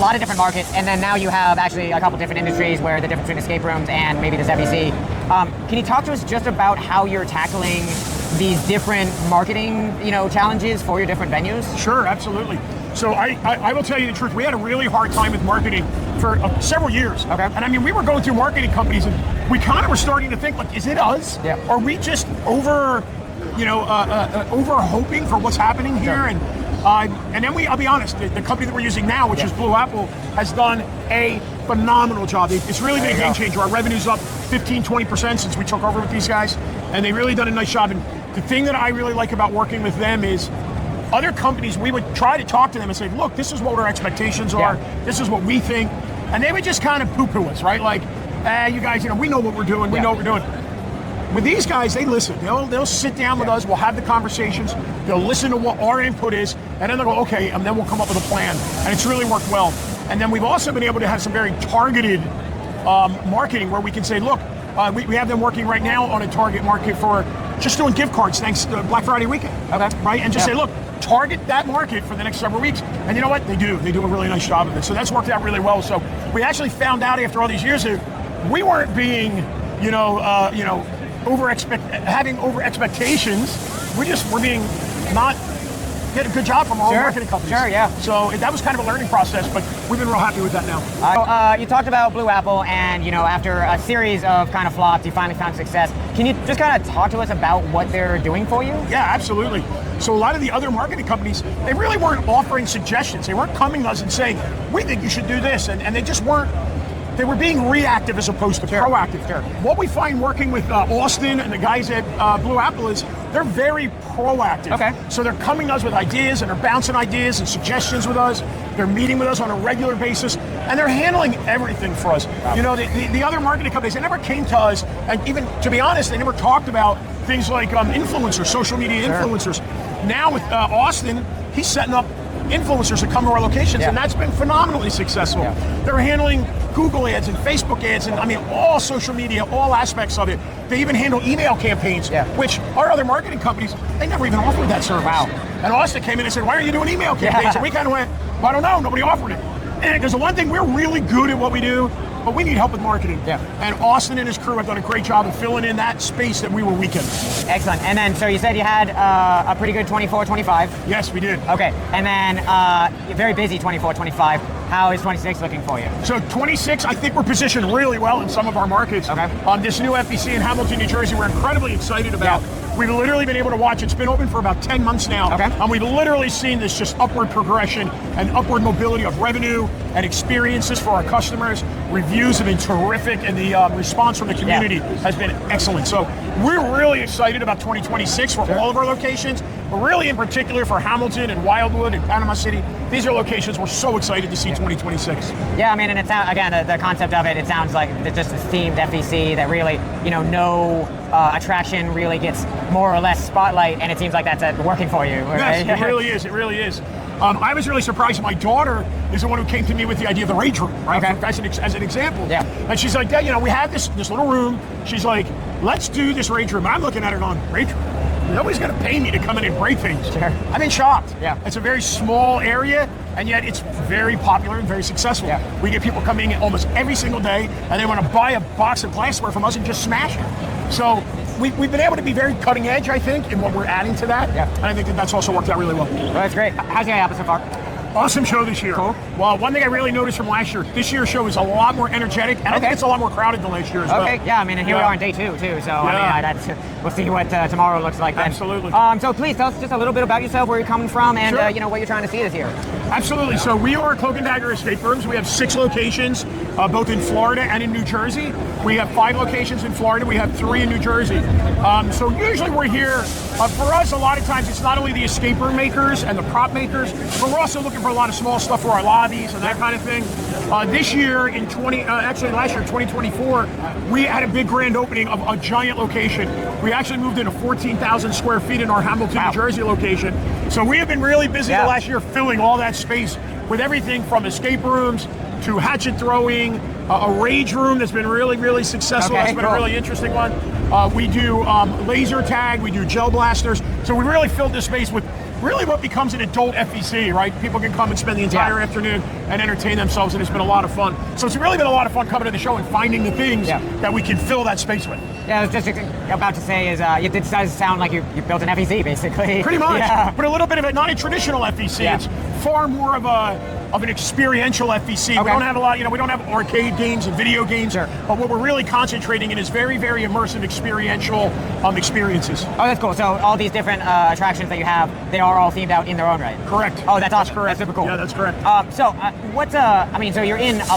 a lot of different markets, and then now you have actually a couple different industries where the difference between escape rooms and maybe this FEC. Can you talk to us just about how you're tackling these different marketing, challenges for your different venues? Sure, absolutely. So I will tell you the truth. We had a really hard time with marketing for several years. Okay. And I mean, we were going through marketing companies, and we kind of were starting to think, like, is it us? Yeah. Or are we just over hoping for what's happening here? Sure. And then I'll be honest, the company that we're using now, which is Blue Apple, has done a phenomenal job. It's really been a game changer. Our revenue's up 15-20% since we took over with these guys, and they've really done a nice job. And the thing that I really like about working with them is other companies, we would try to talk to them and say, look, this is what our expectations are. Yeah. This is what we think. And they would just kind of poo-poo us, right? Like, you guys, we know what we're doing. We know what we're doing. With these guys, they listen. They'll sit down with us. We'll have the conversations. They'll listen to what our input is, and then they'll go, okay, and then we'll come up with a plan. And it's really worked well. And then we've also been able to have some very targeted marketing where we can say, look, we have them working right now on a target market for just doing gift cards thanks to Black Friday weekend. Okay. Right? And just say, look, target that market for the next seveover weeks. And you know what? They do. They do a really nice job of it. So that's worked out really well. So we actually found out after all these years that we weren't being, having over expectations. We're being not get a good job from all marketing companies. Sure, yeah. So that was kind of a learning process, but we've been real happy with that now. You talked about Blue Apple, and after a series of kind of flops, you finally found success. Can you just kind of talk to us about what they're doing for you? Yeah, absolutely. So a lot of the other marketing companies, they really weren't offering suggestions. They weren't coming to us and saying, we think you should do this, and they just weren't. They were being reactive as opposed to proactive. Sure. What we find working with Austin and the guys at Blue Apple is they're very proactive. Okay. So they're coming to us with ideas, and they're bouncing ideas and suggestions with us. They're meeting with us on a regular basis, and they're handling everything for us. Wow. The other marketing companies, they never came to us, and even, to be honest, they never talked about things like influencers, social media influencers. Now with Austin, he's setting up influencers that come to our locations, and that's been phenomenally successful. Yeah. They're handling Google ads and Facebook ads, and all social media, all aspects of it. They even handle email campaigns, which our other marketing companies, they never even offered that service. Wow. And Austin came in and said, why aren't you doing email campaigns? And we kind of went, well, I don't know, nobody offered it. And there's the one thing, we're really good at what we do, but we need help with marketing. Yeah. And Austin and his crew have done a great job of filling in that space that we were weak in. Excellent. And then, so you said you had a pretty good 24-25. Yes, we did. Okay. And then, very busy 24-25. How is 26 looking for you? So 26, I think we're positioned really well in some of our markets. Okay. This new FEC in Hamilton, New Jersey, we're incredibly excited about. Yeah. We've literally been able to watch. It's been open for about 10 months now. Okay. And we've literally seen this just upward progression and upward mobility of revenue and experiences for our customers. Reviews have been terrific, and the response from the community has been excellent. So we're really excited about 2026 for all of our locations, but really in particular for Hamilton and Wildwood and Panama City. These are locations we're so excited to see 2026. Yeah, and it sounds, again, the concept of it sounds like just this themed FEC that really, no attraction really gets more or less spotlight, and it seems like that's working for you. Right? Yes, it really is. It really is. I was really surprised. My daughter is the one who came to me with the idea of the rage room, right? Okay. As an example. Yeah. And she's like, Dad, we have this little room. She's like, let's do this rage room. And I'm looking at her going, rage room? Nobody's going to pay me to come in and break things. Sure. I've been shocked. Yeah. It's a very small area, and yet it's very popular and very successful. Yeah. We get people coming in almost every single day, and they want to buy a box of glassware from us and just smash it. So we've been able to be very cutting edge, I think, in what we're adding to that. Yeah. And I think that's also worked out really well. Well, that's great. How's your happen so far? Awesome show this year. Cool. Well, one thing I really noticed from last year, this year's show is a lot more energetic, and I think it's a lot more crowded than last year as well. Okay, yeah, and here we are on day 2, too, so we'll see what tomorrow looks like then. Absolutely. So please tell us just a little bit about yourself, where you're coming from, and what you're trying to see this year. Absolutely. So we are Cloak and Dagger Escape Rooms. We have 6 locations, both in Florida and in New Jersey. We have 5 locations in Florida. We have 3 in New Jersey. So usually we're here, for us, a lot of times it's not only the escape room makers and the prop makers, but we're also looking for a lot of small stuff for our lobbies and that kind of thing. This year, last year, 2024, we had a big grand opening of a giant location. We actually moved into 14,000 square feet in our Hamilton, New Jersey location. So we have been really busy the last year filling all that space with everything from escape rooms to hatchet throwing, a rage room that's been really, really successful. That's been a really interesting one. We do laser tag, we do gel blasters. So we really filled this space with really what becomes an adult FEC, right? People can come and spend the entire afternoon and entertain themselves, and it's been a lot of fun. So it's really been a lot of fun coming to the show and finding the things that we can fill that space with. Yeah, I was just about to say is it does sound like you built an FEC basically. Pretty much, but a little bit of it, not a traditional FEC. It's far more of an experiential FEC. We don't have a lot, we don't have arcade games and video games, but what we're really concentrating in is very, very immersive experiential experiences. Oh, that's cool. So all these different attractions that you have, they are all themed out in their own right. Correct. Oh, that's awesome. Correct. That's super cool. Yeah, that's correct. So so you're in a